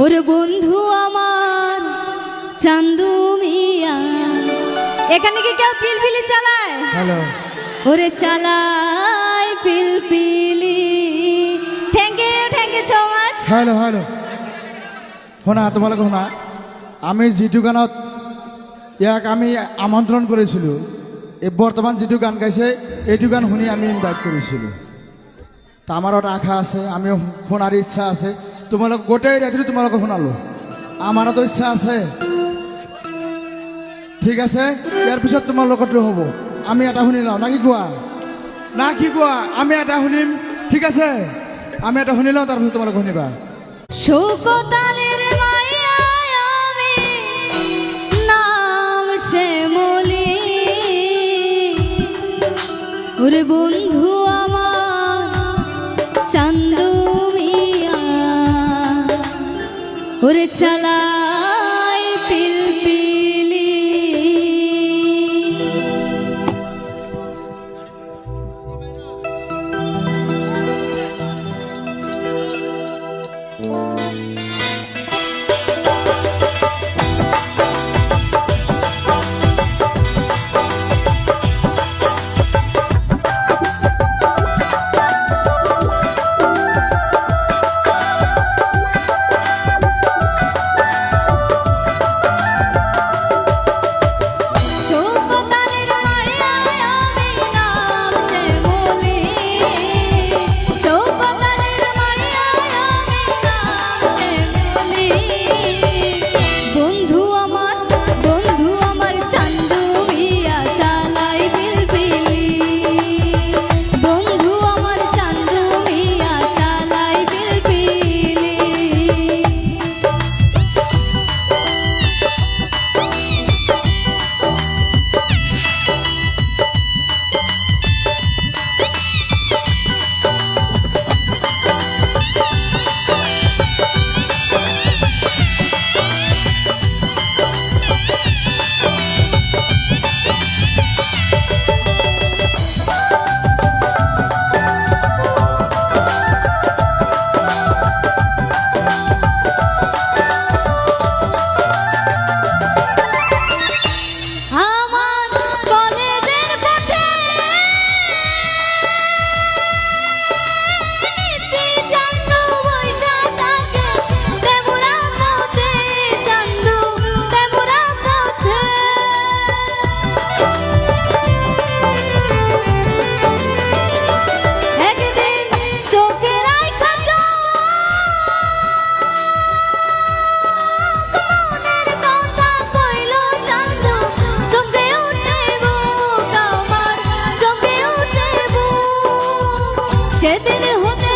ওরে বন্ধু আমার চান্দু মিয়া, এখানে কি কেউ পিলপিলি চালায়? হ্যালো, ওরে চালায় পিলপিলি, ঠেঙ্গে ঠেঙ্গে ছমাছ। হ্যালো হ্যালো, শোনা তোমালোকে শোনা, আমি যিটো গানত ইয়াক আমি আমন্ত্রণ করেছিল, এই বর্তমান যিটো গান গাইছে এইটো গান শুনি আমি ইনভাইট করেছিলো। তা আমারও আশা আছে, আমিও শোনার ইচ্ছা আছে। তোমালোক গোটেই রাত্রি তোমালোকে শোনালো, আমারও তো ইচ্ছা আছে। ঠিক আছে, ইয়ার পিছত তোমাৰ লগতো হ'ব। আমি এটা শুনি লওঁ, না কি কোৱা? না কি কোৱা? আমি এটা শুনিম, ঠিক আছে? আমি এটা শুনি লওঁ, তাৰপিছত তোমালোকে শুনিবা। শোকতালের মায়া আমি, নাম শ্যামলী। ওরে বন্ধু আমার চান্দু মিয়া, ওরে চালাই পিলপিলি। সেদিন হতে